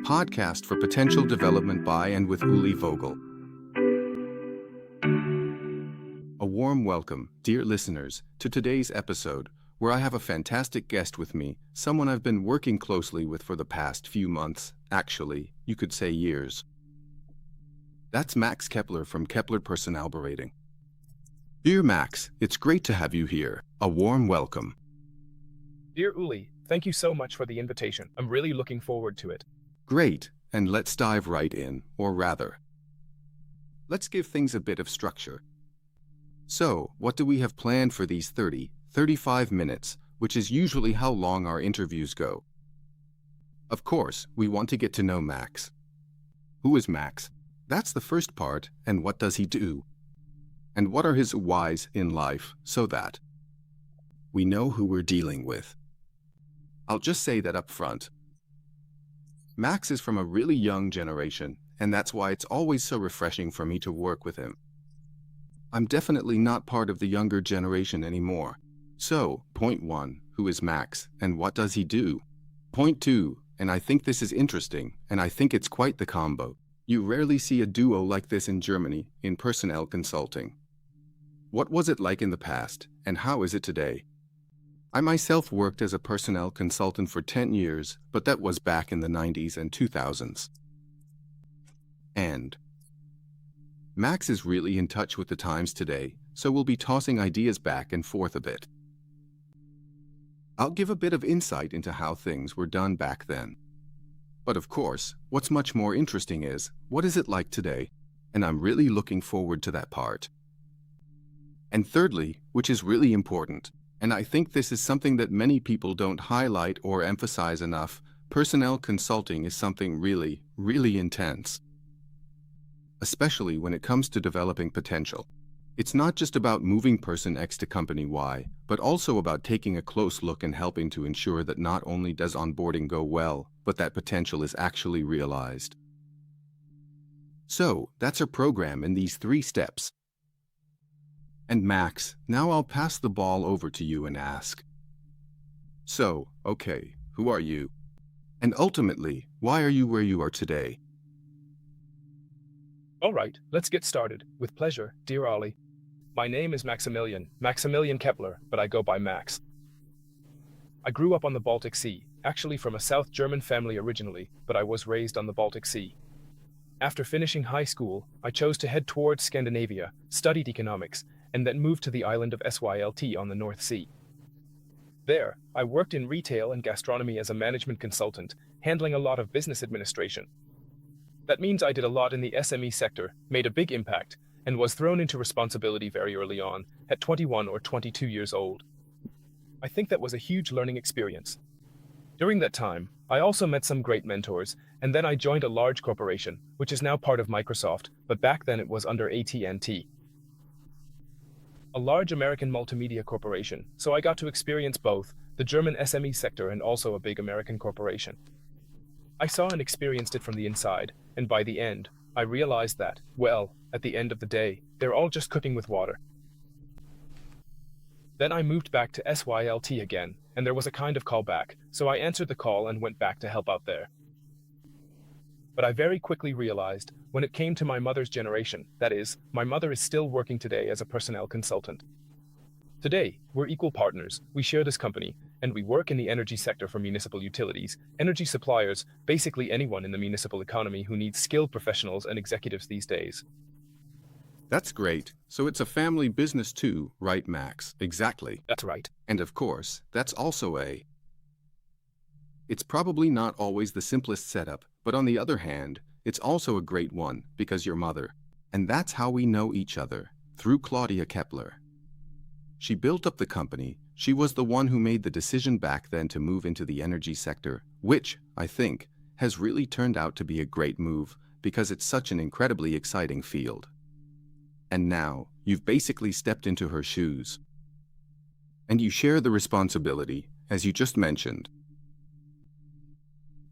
podcast for potential development by and with Uli Vogel. A warm welcome, dear listeners, to today's episode, where I have a fantastic guest with me, someone I've been working closely with for the past few months, actually, you could say years. That's Max Keppler from Keppler Personnel Berating. Dear Max, it's great to have you here. A warm welcome. Dear Uli, thank you so much for the invitation. I'm really looking forward to it. Great, and let's dive right in, or rather, let's give things a bit of structure. So, what do we have planned for these 35 minutes, which is usually how long our interviews go? Of course, we want to get to know Max. Who is Max? That's the first part, and what does he do? And what are his whys in life, so that we know who we're dealing with. I'll just say that up front. Max is from a really young generation, and that's why it's always so refreshing for me to work with him. I'm definitely not part of the younger generation anymore. So, point 1, who is Max, and what does he do? Point 2, and I think this is interesting, and I think it's quite the combo. You rarely see a duo like this in Germany, in personnel consulting. What was it like in the past, and how is it today? I myself worked as a personnel consultant for 10 years, but that was back in the 90s and 2000s. And Max is really in touch with the times today, so we'll be tossing ideas back and forth a bit. I'll give a bit of insight into how things were done back then. But of course, what's much more interesting is, what is it like today? And I'm really looking forward to that part. And thirdly, which is really important, and I think this is something that many people don't highlight or emphasize enough, personnel consulting is something really, really intense. Especially when it comes to developing potential. It's not just about moving person X to company Y, but also about taking a close look and helping to ensure that not only does onboarding go well, but that potential is actually realized. So, that's our program in these 3 steps. And Max, now I'll pass the ball over to you and ask. So, okay, who are you? And ultimately, why are you where you are today? All right, let's get started. With pleasure, dear Ollie. My name is Maximilian Keppler, but I go by Max. I grew up on the Baltic Sea, actually from a South German family originally, but I was raised on the Baltic Sea. After finishing high school, I chose to head towards Scandinavia, studied economics, and then moved to the island of Sylt on the North Sea. There, I worked in retail and gastronomy as a management consultant, handling a lot of business administration. That means I did a lot in the SME sector, made a big impact, and was thrown into responsibility very early on, at 21 or 22 years old. I think that was a huge learning experience. During that time, I also met some great mentors, and then I joined a large corporation, which is now part of Microsoft, but back then it was under AT&T. A large American multimedia corporation, so I got to experience both, the German SME sector and also a big American corporation. I saw and experienced it from the inside, and by the end, I realized that, well, at the end of the day, they're all just cooking with water. Then I moved back to Sylt again, and there was a kind of callback, so I answered the call and went back to help out there. But I very quickly realized, when it came to my mother's generation, that is, my mother is still working today as a personnel consultant. Today, we're equal partners, we share this company, and we work in the energy sector for municipal utilities, energy suppliers, basically anyone in the municipal economy who needs skilled professionals and executives these days. That's great. So it's a family business too, right, Max? Exactly. That's right. And of course, that's also It's probably not always the simplest setup, but on the other hand, it's also a great one, because your mother. And that's how we know each other, through Claudia Keppler. She built up the company. She was the one who made the decision back then to move into the energy sector, which, I think, has really turned out to be a great move, because it's such an incredibly exciting field. And now, you've basically stepped into her shoes. And you share the responsibility, as you just mentioned.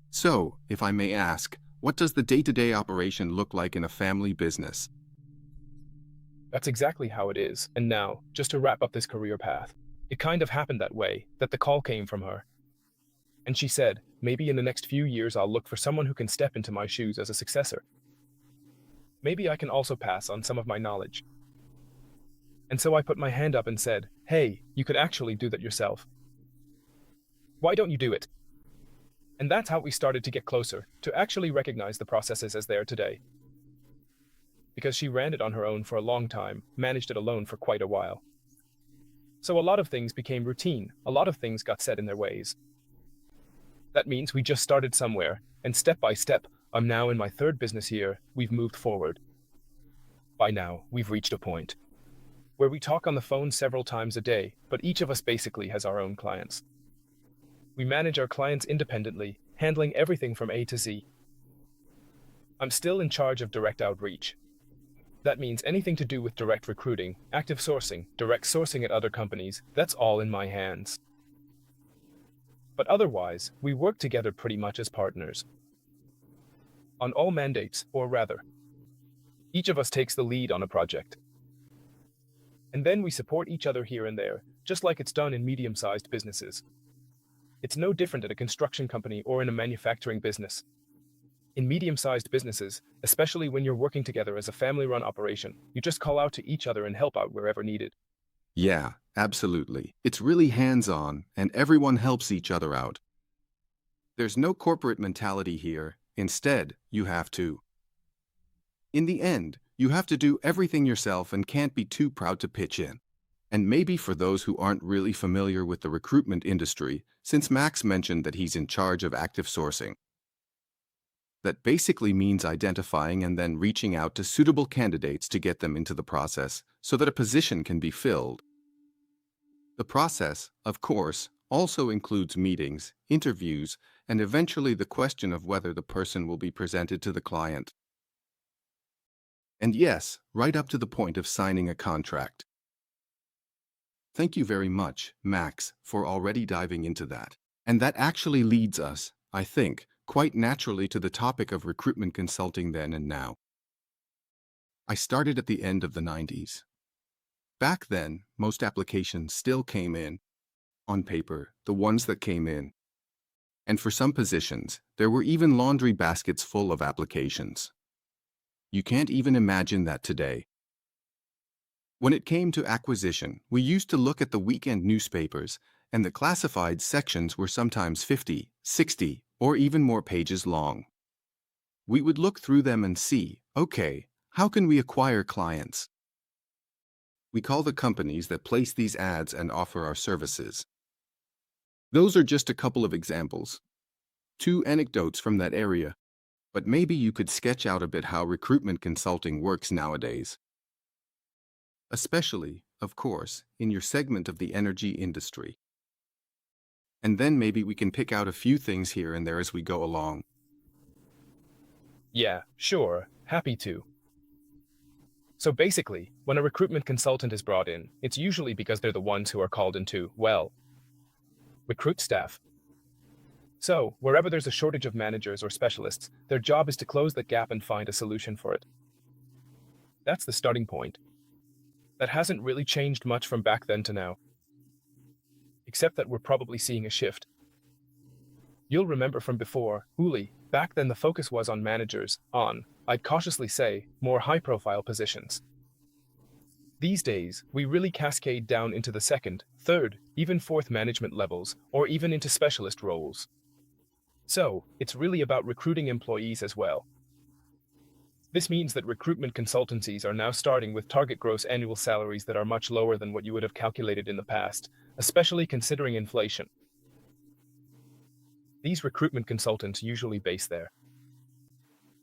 So, if I may ask, what does the day-to-day operation look like in a family business? That's exactly how it is. And now, just to wrap up this career path, it kind of happened that way, that the call came from her. And she said, maybe in the next few years I'll look for someone who can step into my shoes as a successor. Maybe I can also pass on some of my knowledge. And so I put my hand up and said, hey, you could actually do that yourself. Why don't you do it? And that's how we started to get closer, to actually recognize the processes as they are today. Because she ran it on her own for a long time, managed it alone for quite a while. So a lot of things became routine, a lot of things got set in their ways. That means we just started somewhere, and step by step, I'm now in my third business year, we've moved forward. By now, we've reached a point where we talk on the phone several times a day, but each of us basically has our own clients. We manage our clients independently, handling everything from A to Z. I'm still in charge of direct outreach. That means anything to do with direct recruiting, active sourcing, direct sourcing at other companies, that's all in my hands. But otherwise, we work together pretty much as partners. On all mandates, or rather, each of us takes the lead on a project. And then we support each other here and there, just like it's done in medium-sized businesses. It's no different at a construction company or in a manufacturing business. In medium-sized businesses, especially when you're working together as a family-run operation, you just call out to each other and help out wherever needed. Yeah, absolutely. It's really hands-on, and everyone helps each other out. There's no corporate mentality here. Instead, you have to. In the end, you have to do everything yourself and can't be too proud to pitch in. And maybe for those who aren't really familiar with the recruitment industry, since Max mentioned that he's in charge of active sourcing, that basically means identifying and then reaching out to suitable candidates to get them into the process so that a position can be filled. The process, of course, also includes meetings, interviews, and eventually the question of whether the person will be presented to the client. And yes, right up to the point of signing a contract. Thank you very much, Max, for already diving into that. And that actually leads us, I think, quite naturally to the topic of recruitment consulting then and now. I started at the end of the 90s. Back then, most applications still came in, on paper, the ones that came in. And for some positions, there were even laundry baskets full of applications. You can't even imagine that today. When it came to acquisition, we used to look at the weekend newspapers, and the classified sections were sometimes 50, 60, or even more pages long. We would look through them and see, okay, how can we acquire clients? We call the companies that place these ads and offer our services. Those are just a couple of examples. 2 anecdotes from that area. But maybe you could sketch out a bit how recruitment consulting works nowadays. Especially, of course, in your segment of the energy industry. And then maybe we can pick out a few things here and there as we go along. Yeah, sure, happy to. So basically, when a recruitment consultant is brought in, it's usually because they're the ones who are called in to, well, recruit staff. So, wherever there's a shortage of managers or specialists, their job is to close that gap and find a solution for it. That's the starting point. That hasn't really changed much from back then to now. Except that we're probably seeing a shift. You'll remember from before, back then the focus was on managers, I'd cautiously say, more high-profile positions. These days, we really cascade down into the second, third, even fourth management levels, or even into specialist roles. So, it's really about recruiting employees as well. This means that recruitment consultancies are now starting with target gross annual salaries that are much lower than what you would have calculated in the past, especially considering inflation. These recruitment consultants usually base their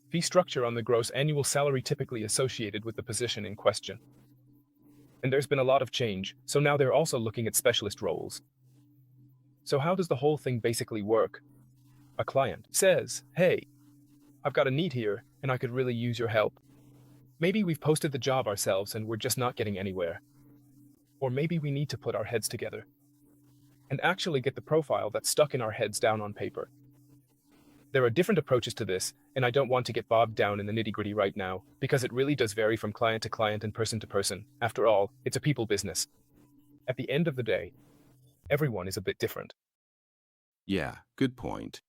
fee structure on the gross annual salary typically associated with the position in question. And there's been a lot of change, so now they're also looking at specialist roles. So how does the whole thing basically work? A client says, hey, I've got a need here, and I could really use your help. Maybe we've posted the job ourselves and we're just not getting anywhere. Or maybe we need to put our heads together and actually get the profile that's stuck in our heads down on paper. There are different approaches to this, and I don't want to get bogged down in the nitty-gritty right now, because it really does vary from client to client and person to person. After all, it's a people business. At the end of the day, everyone is a bit different. Yeah, good point.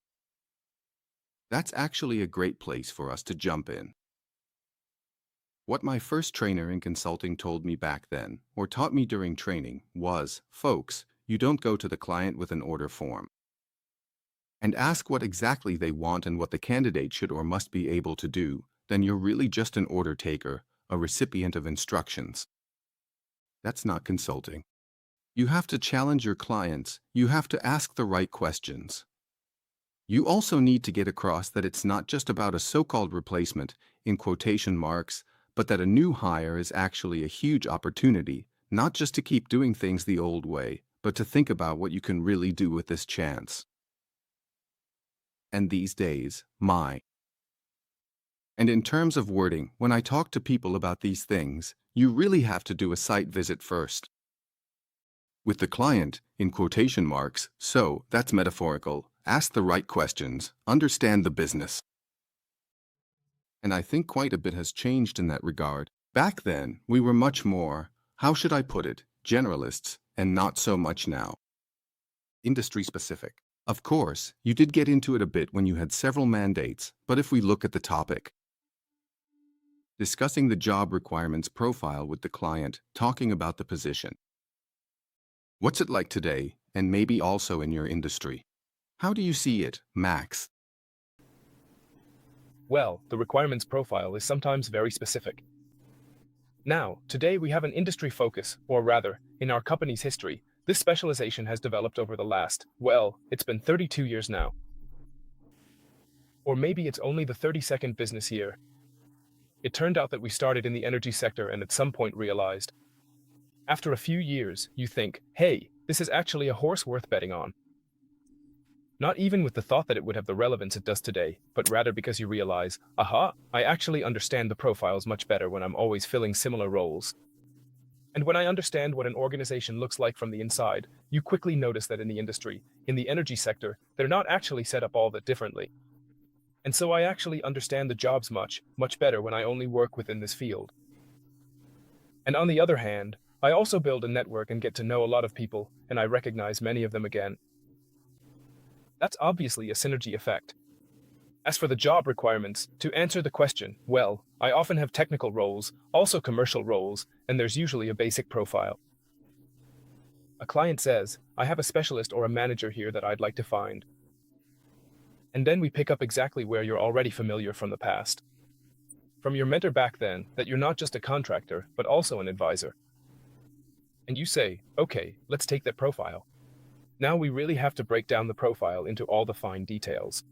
That's actually a great place for us to jump in. What my first trainer in consulting told me back then, or taught me during training, was, folks, you don't go to the client with an order form and ask what exactly they want and what the candidate should or must be able to do, then you're really just an order taker, a recipient of instructions. That's not consulting. You have to challenge your clients. You have to ask the right questions. You also need to get across that it's not just about a so-called replacement, in quotation marks, but that a new hire is actually a huge opportunity, not just to keep doing things the old way, but to think about what you can really do with this chance. And these days, my. And in terms of wording, when I talk to people about these things, you really have to do a site visit first. With the client, in quotation marks, so that's metaphorical, ask the right questions, understand the business. And I think quite a bit has changed in that regard. Back then, we were much more, how should I put it, generalists, and not so much now. Industry specific. Of course, you did get into it a bit when you had several mandates, but if we look at the topic, discussing the job requirements profile with the client, talking about the position. What's it like today, and maybe also in your industry? How do you see it, Max? Well, the requirements profile is sometimes very specific. Now, today we have an industry focus, or rather, in our company's history, this specialization has developed over the last, well, it's been 32 years now. Or maybe it's only the 32nd business year. It turned out that we started in the energy sector and at some point realized, after a few years, you think, hey, this is actually a horse worth betting on. Not even with the thought that it would have the relevance it does today, but rather because you realize, aha, I actually understand the profiles much better when I'm always filling similar roles. And when I understand what an organization looks like from the inside, you quickly notice that in the industry, in the energy sector, they're not actually set up all that differently. And so I actually understand the jobs much better when I only work within this field. And on the other hand, I also build a network and get to know a lot of people, and I recognize many of them again. That's obviously a synergy effect. As for the job requirements, to answer the question, well, I often have technical roles, also commercial roles, and there's usually a basic profile. A client says, I have a specialist or a manager here that I'd like to find. And then we pick up exactly where you're already familiar from the past. From your mentor back then, that you're not just a contractor, but also an advisor. And you say, okay, let's take that profile. Now we really have to break down the profile into all the fine details.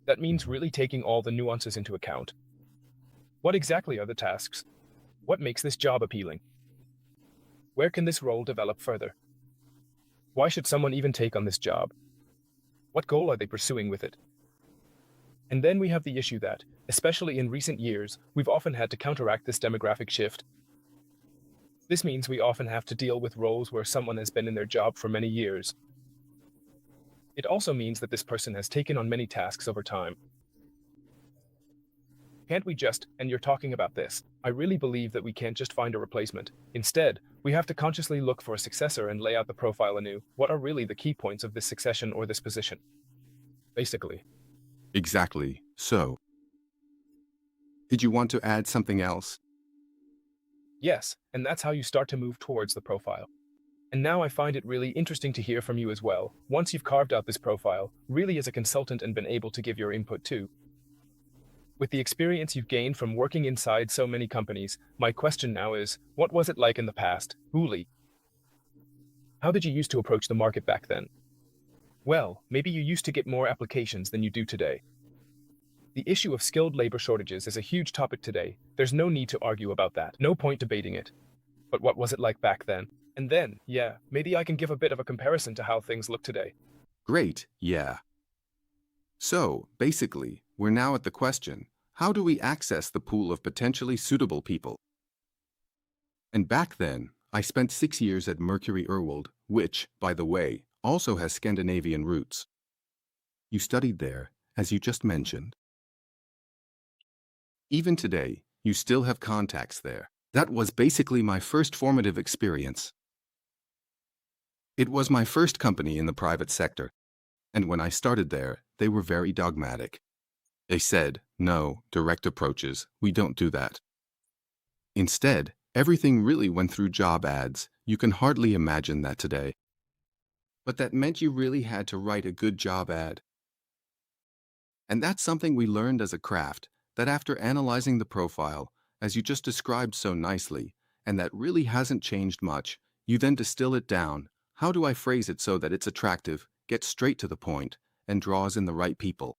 That means really taking all the nuances into account. What exactly are the tasks? What makes this job appealing? Where can this role develop further? Why should someone even take on this job? What goal are they pursuing with it? And then we have the issue that, especially in recent years, we've often had to counteract this demographic shift. This means we often have to deal with roles where someone has been in their job for many years. It also means that this person has taken on many tasks over time. Can't we just, and you're talking about this, I really believe that we can't just find a replacement. Instead, we have to consciously look for a successor and lay out the profile anew. What are really the key points of this succession or this position? Basically. Exactly. So, did you want to add something else? Yes, and that's how you start to move towards the profile. And now I find it really interesting to hear from you as well, once you've carved out this profile, really as a consultant and been able to give your input too. With the experience you've gained from working inside so many companies, my question now is, what was it like in the past, Uli? How did you used to approach the market back then? Well, maybe you used to get more applications than you do today. The issue of skilled labor shortages is a huge topic today. There's no need to argue about that. No point debating it. But what was it like back then? And then, yeah, maybe I can give a bit of a comparison to how things look today. Great, yeah. So, basically, we're now at the question, how do we access the pool of potentially suitable people? And back then, I spent 6 years at Mercury Urwald, which, by the way, also has Scandinavian roots. You studied there, as you just mentioned. Even today, you still have contacts there. That was basically my first formative experience. It was my first company in the private sector, And when I started there, they were very dogmatic. They said, no, direct approaches, we don't do that. Instead, everything really went through job ads. You can hardly imagine that today. But that meant you really had to write a good job ad. And that's something we learned as a craft, that after analyzing the profile, as you just described so nicely, and that really hasn't changed much, you then distill it down. How do I phrase it so that it's attractive, gets straight to the point, and draws in the right people?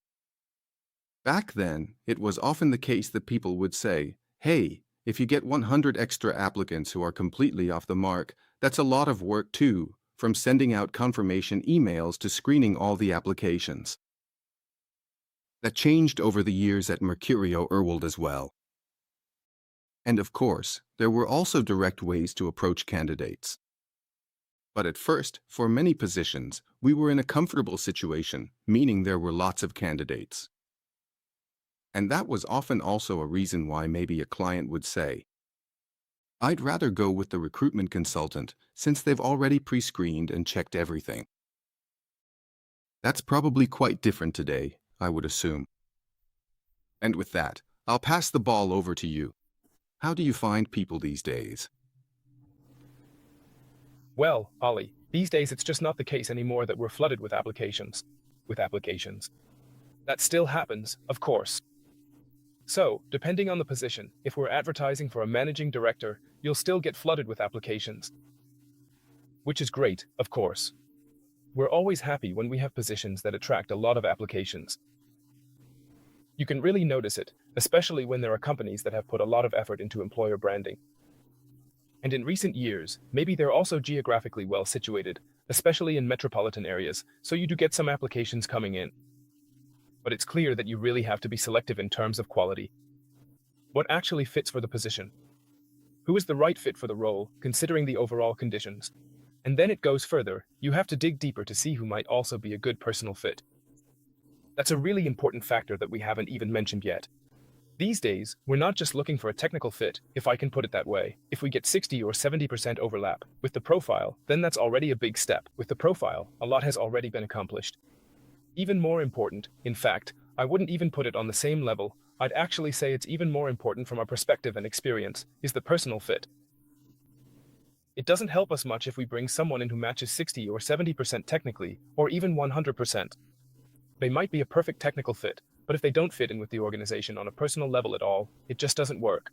Back then, it was often the case that people would say, hey, if you get 100 extra applicants who are completely off the mark, that's a lot of work too, from sending out confirmation emails to screening all the applications. That changed over the years at Mercurio Erwold as well. And of course, there were also direct ways to approach candidates. But at first, for many positions, we were in a comfortable situation, meaning there were lots of candidates. And that was often also a reason why maybe a client would say, I'd rather go with the recruitment consultant since they've already pre-screened and checked everything. That's probably quite different today, I would assume. And with that, I'll pass the ball over to you. How do you find people these days? Well, Ollie, these days it's just not the case anymore that we're flooded with applications. That still happens, of course. So, depending on the position, if we're advertising for a managing director, you'll still get flooded with applications. Which is great, of course. We're always happy when we have positions that attract a lot of applications. You can really notice it, especially when there are companies that have put a lot of effort into employer branding. And in recent years, maybe they're also geographically well situated, especially in metropolitan areas, so you do get some applications coming in. But it's clear that you really have to be selective in terms of quality. What actually fits for the position? Who is the right fit for the role, considering the overall conditions? And then it goes further, you have to dig deeper to see who might also be a good personal fit. That's a really important factor that we haven't even mentioned yet. These days, we're not just looking for a technical fit, if I can put it that way. If we get 60 or 70% overlap with the profile, then that's already a big step. With the profile, a lot has already been accomplished. Even more important, in fact, I wouldn't even put it on the same level, I'd actually say it's even more important from our perspective and experience, is the personal fit. It doesn't help us much if we bring someone in who matches 60 or 70% technically, or even 100%. They might be a perfect technical fit, but if they don't fit in with the organization on a personal level at all, it just doesn't work.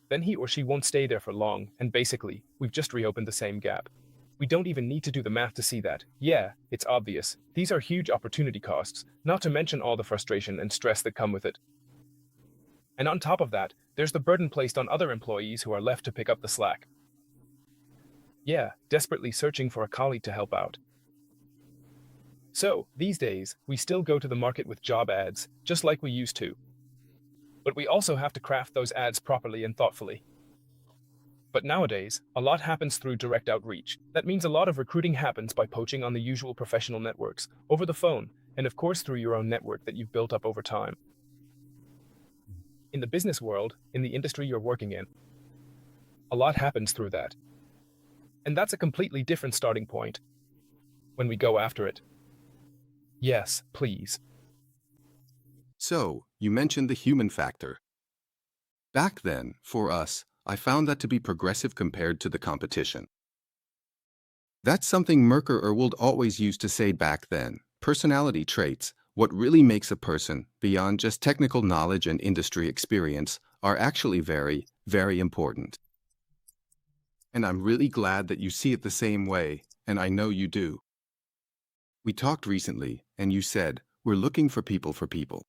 Then he or she won't stay there for long, and basically, we've just reopened the same gap. We don't even need to do the math to see that. Yeah, it's obvious. These are huge opportunity costs, not to mention all the frustration and stress that come with it. And on top of that, there's the burden placed on other employees who are left to pick up the slack. Yeah, desperately searching for a colleague to help out. So, these days, we still go to the market with job ads, just like we used to. But we also have to craft those ads properly and thoughtfully. But nowadays, a lot happens through direct outreach. That means a lot of recruiting happens by poaching on the usual professional networks, over the phone, and of course through your own network that you've built up over time. In the business world, in the industry you're working in, a lot happens through that. And that's a completely different starting point when we go after it. Yes, please. So, you mentioned the human factor. Back then, for us, I found that to be progressive compared to the competition. That's something Mercer Erwold always used to say back then. Personality traits, what really makes a person, beyond just technical knowledge and industry experience, are actually very, very important. And I'm really glad that you see it the same way, and I know you do. We talked recently, and you said, we're looking for people.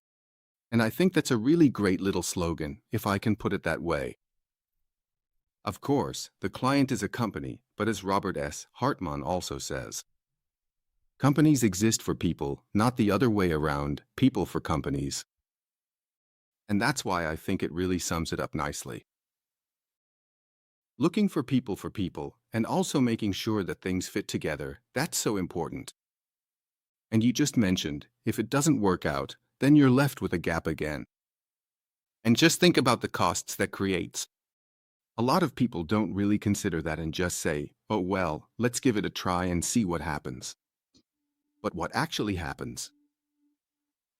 And I think that's a really great little slogan, if I can put it that way. Of course, the client is a company, but as Robert S. Hartman also says, companies exist for people, not the other way around, people for companies. And that's why I think it really sums it up nicely. Looking for people, and also making sure that things fit together, that's so important. And you just mentioned, if it doesn't work out, then you're left with a gap again. And just think about the costs that creates. A lot of people don't really consider that and just say, oh well, let's give it a try and see what happens. but what actually happens.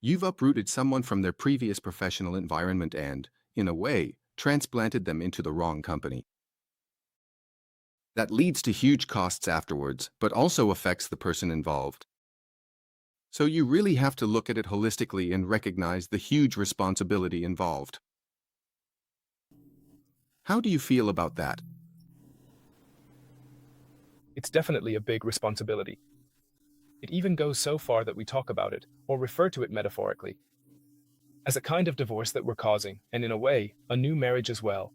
You've uprooted someone from their previous professional environment and, in a way, transplanted them into the wrong company. That leads to huge costs afterwards, but also affects the person involved. So you really have to look at it holistically and recognize the huge responsibility involved. How do you feel about that? It's definitely a big responsibility. It even goes so far that we talk about it, or refer to it metaphorically, as a kind of divorce that we're causing, and in a way, a new marriage as well.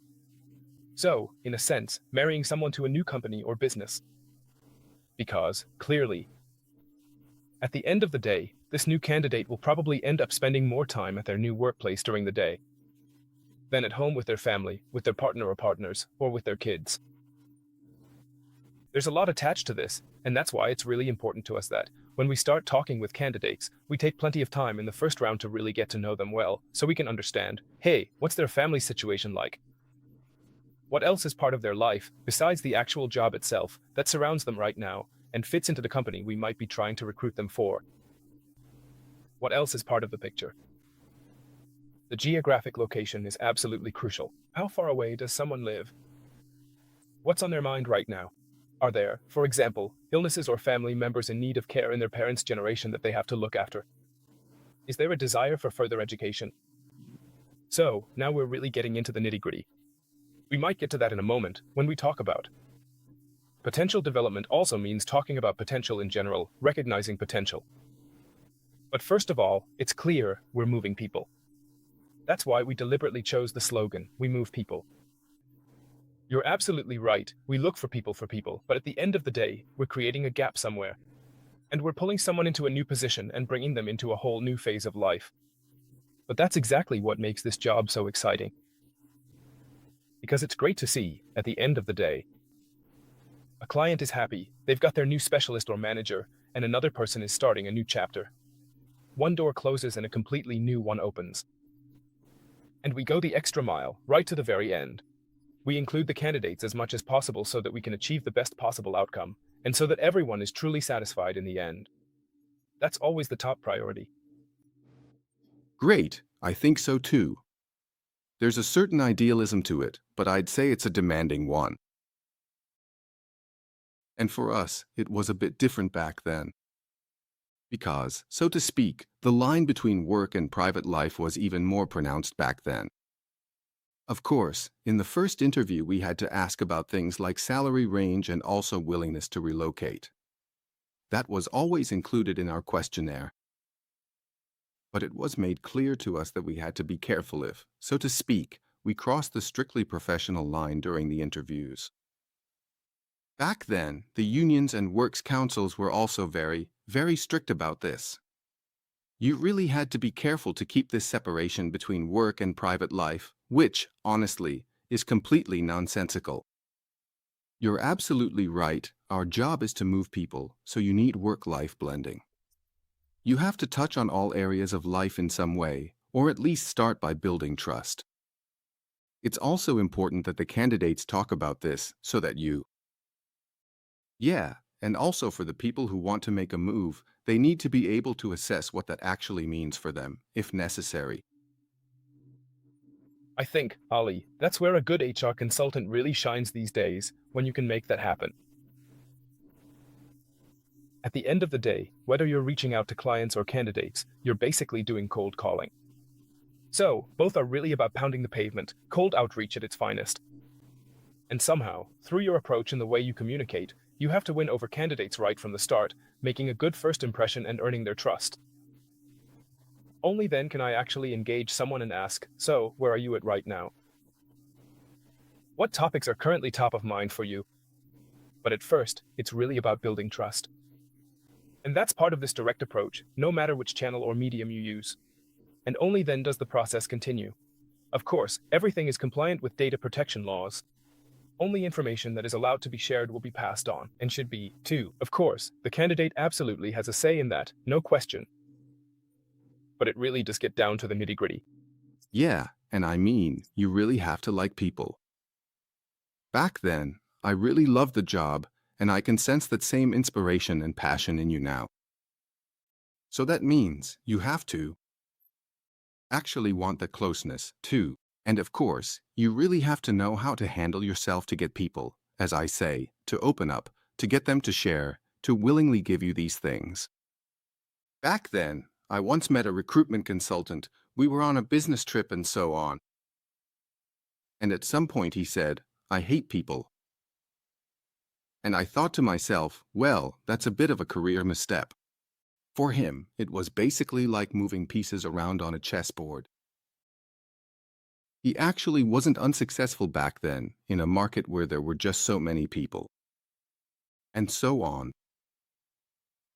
So, in a sense, marrying someone to a new company or business. Because, clearly, at the end of the day, this new candidate will probably end up spending more time at their new workplace during the day than at home with their family, with their partner or partners, or with their kids. There's a lot attached to this, and that's why it's really important to us that, when we start talking with candidates, we take plenty of time in the first round to really get to know them well, so we can understand, hey, what's their family situation like? What else is part of their life, besides the actual job itself, that surrounds them right now, and fits into the company we might be trying to recruit them for? What else is part of the picture? The geographic location is absolutely crucial. How far away does someone live? What's on their mind right now? Are there, for example, illnesses or family members in need of care in their parents' generation that they have to look after? Is there a desire for further education? So, now we're really getting into the nitty-gritty. We might get to that in a moment when we talk about potential development. Also means talking about potential in general, recognizing potential. But first of all, it's clear we're moving people. That's why we deliberately chose the slogan, "We move people." You're absolutely right, we look for people, but at the end of the day, we're creating a gap somewhere. And we're pulling someone into a new position and bringing them into a whole new phase of life. But that's exactly what makes this job so exciting. Because it's great to see, at the end of the day, a client is happy, they've got their new specialist or manager, and another person is starting a new chapter. One door closes and a completely new one opens. And we go the extra mile, right to the very end. We include the candidates as much as possible so that we can achieve the best possible outcome, and so that everyone is truly satisfied in the end. That's always the top priority. Great, I think so too. There's a certain idealism to it, but I'd say it's a demanding one. And for us, it was a bit different back then. Because, so to speak, the line between work and private life was even more pronounced back then. Of course, in the first interview we had to ask about things like salary range and also willingness to relocate. That was always included in our questionnaire. But it was made clear to us that we had to be careful if, so to speak, we crossed the strictly professional line during the interviews. Back then, the unions and works councils were also very, very strict about this. You really had to be careful to keep this separation between work and private life, which, honestly, is completely nonsensical. You're absolutely right, our job is to move people, so you need work-life blending. You have to touch on all areas of life in some way, or at least start by building trust. It's also important that the candidates talk about this so that you... Yeah, and also for the people who want to make a move, they need to be able to assess what that actually means for them, if necessary. I think, Ali, that's where a good HR consultant really shines these days, when you can make that happen. At the end of the day, whether you're reaching out to clients or candidates, you're basically doing cold calling. So, both are really about pounding the pavement, cold outreach at its finest. And somehow, through your approach and the way you communicate, you have to win over candidates right from the start, making a good first impression and earning their trust. Only then can I actually engage someone and ask, so, where are you at right now? What topics are currently top of mind for you? But at first, it's really about building trust. And that's part of this direct approach, no matter which channel or medium you use. And only then does the process continue. Of course, everything is compliant with data protection laws. Only information that is allowed to be shared will be passed on, and should be, too. Of course, the candidate absolutely has a say in that, no question. But it really does get down to the nitty-gritty. Yeah, and I mean, you really have to like people. Back then, I really loved the job, and I can sense that same inspiration and passion in you now. So that means you have to actually want the closeness, too. And of course, you really have to know how to handle yourself to get people, as I say, to open up, to get them to share, to willingly give you these things. Back then, I once met a recruitment consultant. We were on a business trip and so on. And at some point he said, "I hate people." And I thought to myself, well, that's a bit of a career misstep. For him, it was basically like moving pieces around on a chessboard. He actually wasn't unsuccessful back then in a market where there were just so many people. And so on.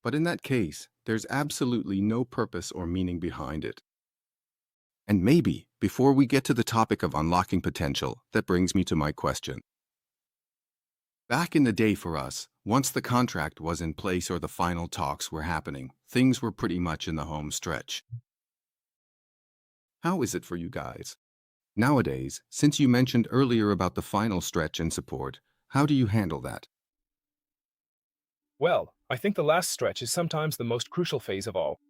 But in that case, there's absolutely no purpose or meaning behind it. And maybe, before we get to the topic of unlocking potential, that brings me to my question. Back in the day for us, once the contract was in place or the final talks were happening, things were pretty much in the home stretch. How is it for you guys? Nowadays, since you mentioned earlier about the final stretch and support, how do you handle that? Well, I think the last stretch is sometimes the most crucial phase of all.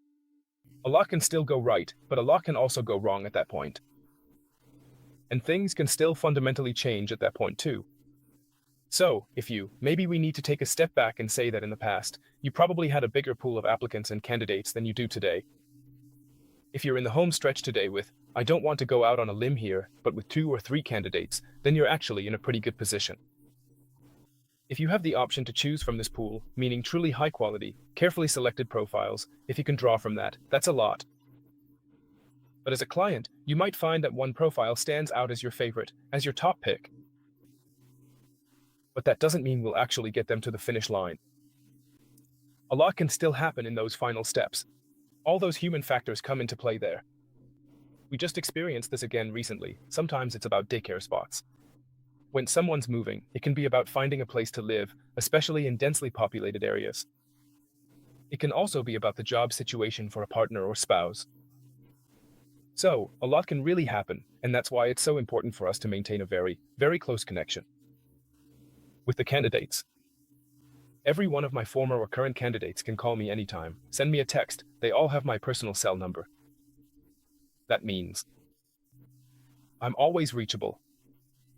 A lot can still go right, but a lot can also go wrong at that point. And things can still fundamentally change at that point too. So, maybe we need to take a step back and say that in the past, you probably had a bigger pool of applicants and candidates than you do today. If you're in the home stretch today with, I don't want to go out on a limb here, but with 2 or 3 candidates, then you're actually in a pretty good position. If you have the option to choose from this pool, meaning truly high quality, carefully selected profiles, if you can draw from that, that's a lot. But as a client, you might find that one profile stands out as your favorite, as your top pick. But that doesn't mean we'll actually get them to the finish line. A lot can still happen in those final steps. All those human factors come into play there. We just experienced this again recently. Sometimes it's about daycare spots. When someone's moving, it can be about finding a place to live, especially in densely populated areas. It can also be about the job situation for a partner or spouse. So, a lot can really happen, and that's why it's so important for us to maintain a very, very close connection with the candidates. Every one of my former or current candidates can call me anytime, send me a text, they all have my personal cell number. That means I'm always reachable.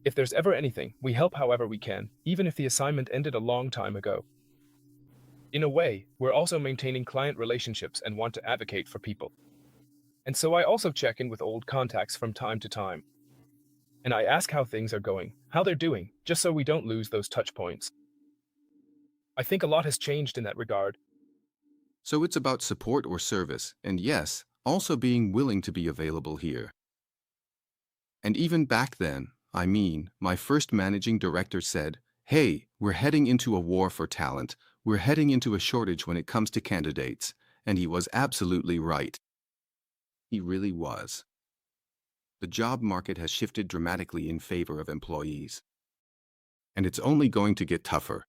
If there's ever anything, we help however we can, even if the assignment ended a long time ago. In a way, we're also maintaining client relationships and want to advocate for people. And so I also check in with old contacts from time to time. And I ask how things are going, how they're doing, just so we don't lose those touch points. I think a lot has changed in that regard. So it's about support or service, and yes, also being willing to be available here. And even back then, my first managing director said, "Hey, we're heading into a war for talent. We're heading into a shortage when it comes to candidates." And he was absolutely right. He really was. The job market has shifted dramatically in favor of employees. And it's only going to get tougher.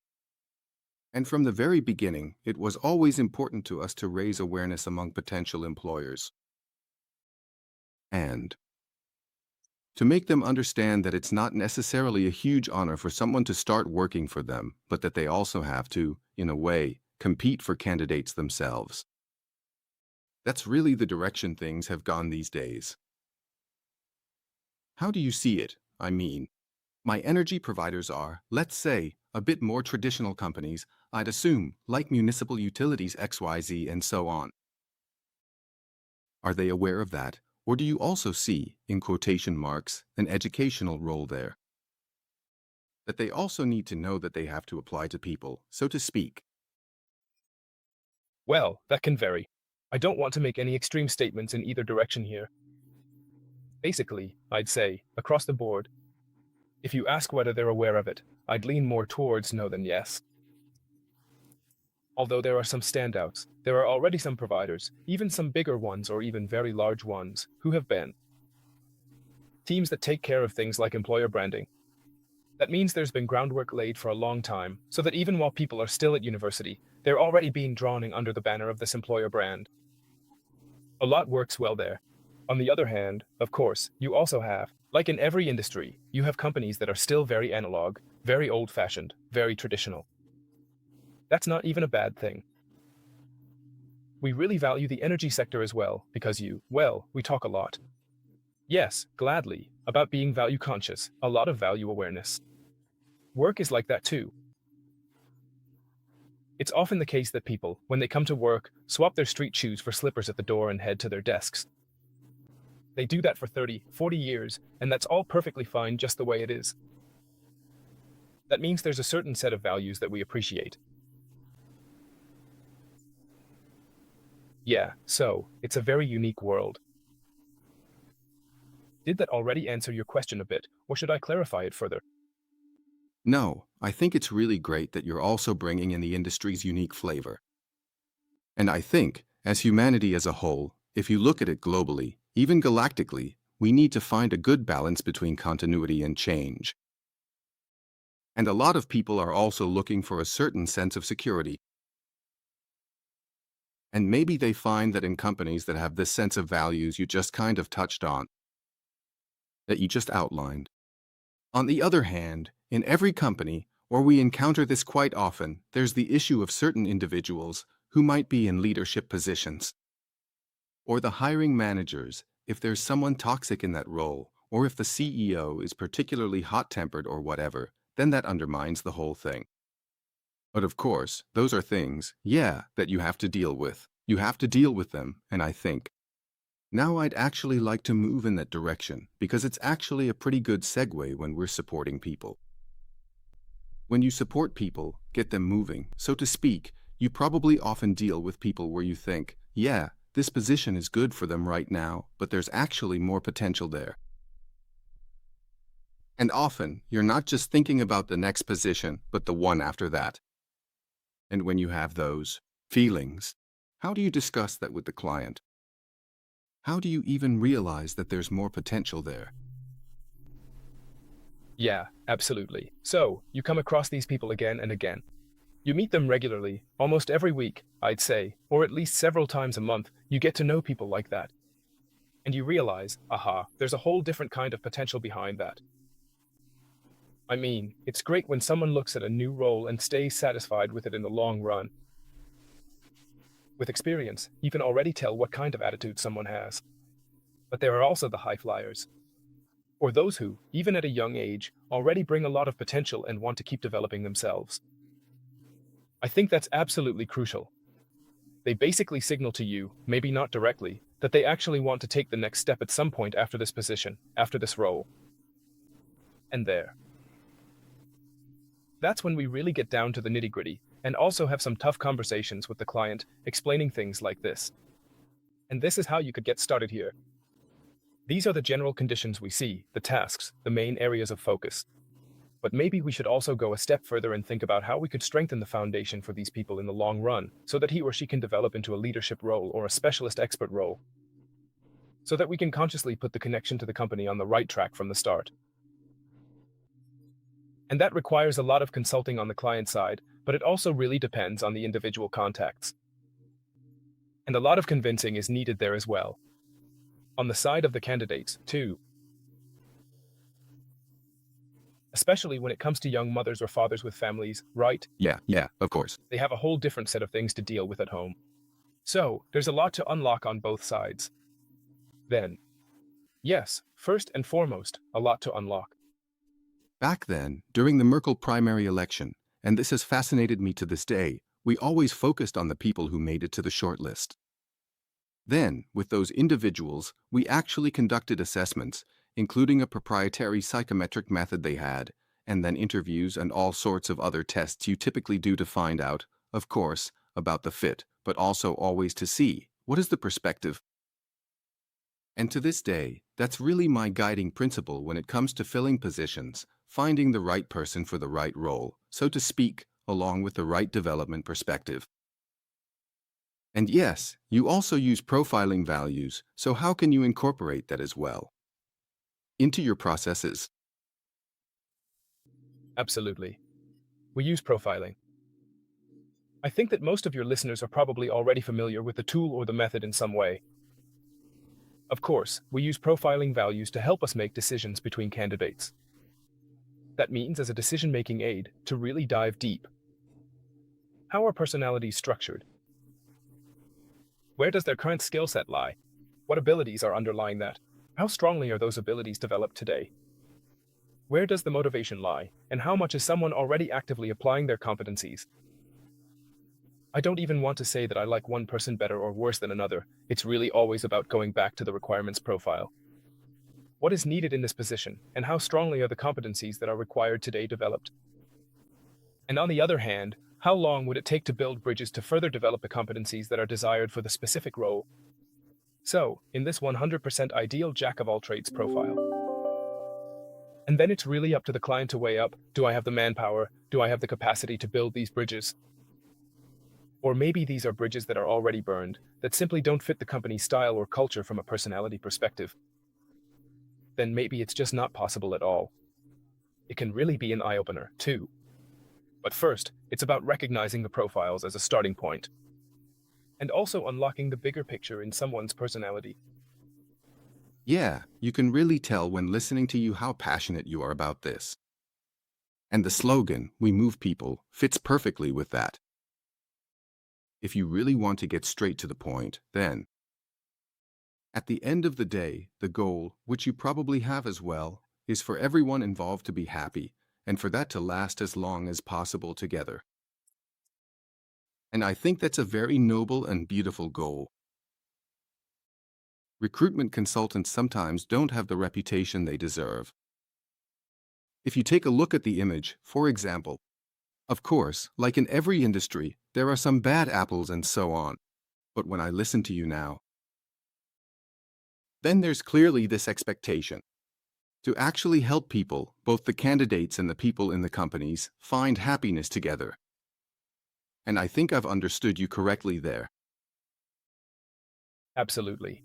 And from the very beginning, it was always important to us to raise awareness among potential employers. And to make them understand that it's not necessarily a huge honor for someone to start working for them, but that they also have to, in a way, compete for candidates themselves. That's really the direction things have gone these days. How do you see it? My energy providers are, let's say, a bit more traditional companies, I'd assume, like municipal utilities XYZ and so on. Are they aware of that? Or do you also see, in quotation marks, an educational role there? That they also need to know that they have to apply to people, so to speak. Well, that can vary. I don't want to make any extreme statements in either direction here. Basically, I'd say, across the board, if you ask whether they're aware of it, I'd lean more towards no than yes. Although there are some standouts, there are already some providers, even some bigger ones or even very large ones, who have been teams that take care of things like employer branding. That means there's been groundwork laid for a long time, so that even while people are still at university, they're already being drawn in under the banner of this employer brand. A lot works well there. On the other hand, of course, you also have, like in every industry, you have companies that are still very analog, very old-fashioned, very traditional. That's not even a bad thing. We really value the energy sector as well, because we talk a lot. Yes, gladly, about being value conscious, a lot of value awareness. Work is like that too. It's often the case that people, when they come to work, swap their street shoes for slippers at the door and head to their desks. They do that for 30, 40 years, and that's all perfectly fine just the way it is. That means there's a certain set of values that we appreciate. Yeah, so, it's a very unique world. Did that already answer your question a bit, or should I clarify it further? No, I think it's really great that you're also bringing in the industry's unique flavor. And I think, as humanity as a whole, if you look at it globally, even galactically, we need to find a good balance between continuity and change. And a lot of people are also looking for a certain sense of security. And maybe they find that in companies that have this sense of values you just kind of touched on, that you just outlined. On the other hand, in every company, or we encounter this quite often, there's the issue of certain individuals who might be in leadership positions. Or the hiring managers, if there's someone toxic in that role, or if the CEO is particularly hot-tempered or whatever, then that undermines the whole thing. But of course, those are things, that you have to deal with. You have to deal with them, and I think. Now I'd actually like to move in that direction, because it's actually a pretty good segue when we're supporting people. When you support people, get them moving, so to speak, you probably often deal with people where you think, this position is good for them right now, but there's actually more potential there. And often, you're not just thinking about the next position, but the one after that. And when you have those feelings, how do you discuss that with the client? How do you even realize that there's more potential there? Yeah, absolutely. So, you come across these people again and again. You meet them regularly, almost every week, I'd say, or at least several times a month. You get to know people like that. And you realize, there's a whole different kind of potential behind that. I mean, it's great when someone looks at a new role and stays satisfied with it in the long run. With experience, you can already tell what kind of attitude someone has. But there are also the high flyers, or those who, even at a young age, already bring a lot of potential and want to keep developing themselves. I think that's absolutely crucial. They basically signal to you, maybe not directly, that they actually want to take the next step at some point after this position, after this role. And that's when we really get down to the nitty-gritty, and also have some tough conversations with the client, explaining things like this. And this is how you could get started here. These are the general conditions we see, the tasks, the main areas of focus. But maybe we should also go a step further and think about how we could strengthen the foundation for these people in the long run, so that he or she can develop into a leadership role or a specialist expert role. So that we can consciously put the connection to the company on the right track from the start. And that requires a lot of consulting on the client side, but it also really depends on the individual contacts. And a lot of convincing is needed there as well. On the side of the candidates, too. Especially when it comes to young mothers or fathers with families, right? Yeah, of course. They have a whole different set of things to deal with at home. So, there's a lot to unlock on both sides. Then, yes, first and foremost, a lot to unlock. Back then, during the Merkel primary election, and this has fascinated me to this day, we always focused on the people who made it to the shortlist. Then, with those individuals, we actually conducted assessments, including a proprietary psychometric method they had, and then interviews and all sorts of other tests you typically do to find out, of course, about the fit, but also always to see, what is the perspective? And to this day, that's really my guiding principle when it comes to filling positions, finding the right person for the right role, so to speak, along with the right development perspective. And yes, you also use profiling values, so how can you incorporate that as well into your processes? Absolutely. We use profiling. I think that most of your listeners are probably already familiar with the tool or the method in some way. Of course, we use profiling values to help us make decisions between candidates. That means, as a decision-making aid, to really dive deep. How are personalities structured? Where does their current skill set lie? What abilities are underlying that? How strongly are those abilities developed today? Where does the motivation lie, and how much is someone already actively applying their competencies? I don't even want to say that I like one person better or worse than another. It's really always about going back to the requirements profile. What is needed in this position, and how strongly are the competencies that are required today developed? And on the other hand, how long would it take to build bridges to further develop the competencies that are desired for the specific role? So, in this 100% ideal jack-of-all-trades profile. And then it's really up to the client to weigh up, do I have the manpower? Do I have the capacity to build these bridges? Or maybe these are bridges that are already burned, that simply don't fit the company's style or culture from a personality perspective. Then maybe it's just not possible at all. It can really be an eye-opener, too. But first, it's about recognizing the profiles as a starting point, and also unlocking the bigger picture in someone's personality. Yeah, you can really tell when listening to you how passionate you are about this. And the slogan, "We move people," fits perfectly with that. If you really want to get straight to the point, then, at the end of the day, the goal, which you probably have as well, is for everyone involved to be happy, and for that to last as long as possible together. And I think that's a very noble and beautiful goal. Recruitment consultants sometimes don't have the reputation they deserve. If you take a look at the image, for example, of course, like in every industry, there are some bad apples and so on. But when I listen to you now, then there's clearly this expectation to actually help people, both the candidates and the people in the companies, find happiness together. And I think I've understood you correctly there. Absolutely.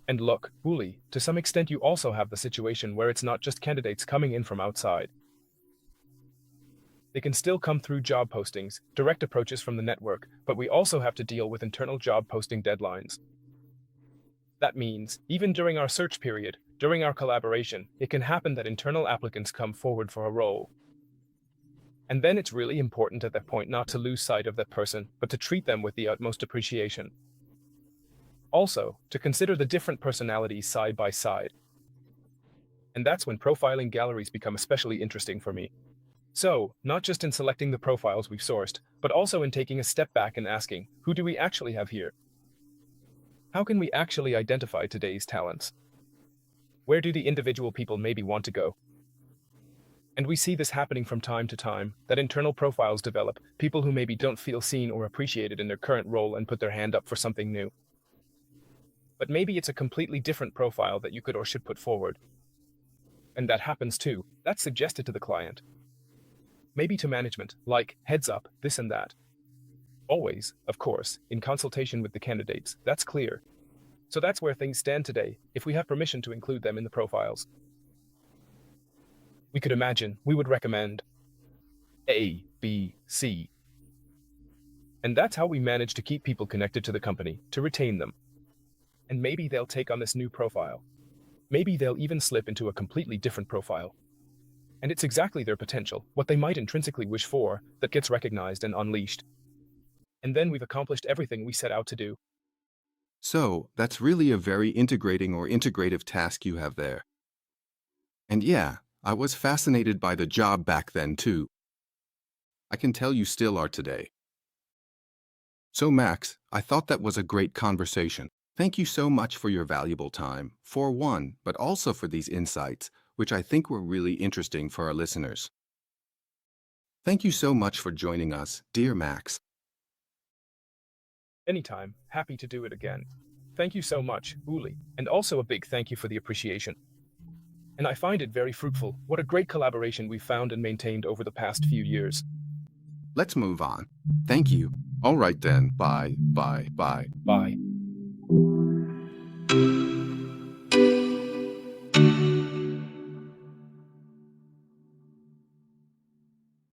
And look, Uli, to some extent you also have the situation where it's not just candidates coming in from outside. They can still come through job postings, direct approaches from the network, but we also have to deal with internal job posting deadlines. That means, even during our search period, during our collaboration, it can happen that internal applicants come forward for a role. And then it's really important at that point not to lose sight of that person, but to treat them with the utmost appreciation. Also, to consider the different personalities side by side. And that's when profiling galleries become especially interesting for me. So, not just in selecting the profiles we've sourced, but also in taking a step back and asking, who do we actually have here? How can we actually identify today's talents? Where do the individual people maybe want to go? And we see this happening from time to time, that internal profiles develop, people who maybe don't feel seen or appreciated in their current role and put their hand up for something new. But maybe it's a completely different profile that you could or should put forward. And that happens too. That's suggested to the client. Maybe to management, like, heads up, this and that. Always, of course, in consultation with the candidates, that's clear. So that's where things stand today, if we have permission to include them in the profiles. We could imagine, we would recommend A, B, C. And that's how we manage to keep people connected to the company, to retain them. And maybe they'll take on this new profile. Maybe they'll even slip into a completely different profile. And it's exactly their potential, what they might intrinsically wish for, that gets recognized and unleashed. And then we've accomplished everything we set out to do. So, that's really a very integrating or integrative task you have there. And yeah, I was fascinated by the job back then too. I can tell you still are today. So Max, I thought that was a great conversation. Thank you so much for your valuable time, for one, but also for these insights, which I think were really interesting for our listeners. Thank you so much for joining us, dear Max. Anytime, happy to do it again. Thank you so much, Uli, and also a big thank you for the appreciation. And I find it very fruitful. What a great collaboration we've found and maintained over the past few years. Let's move on. Thank you. All right then. Bye. Bye.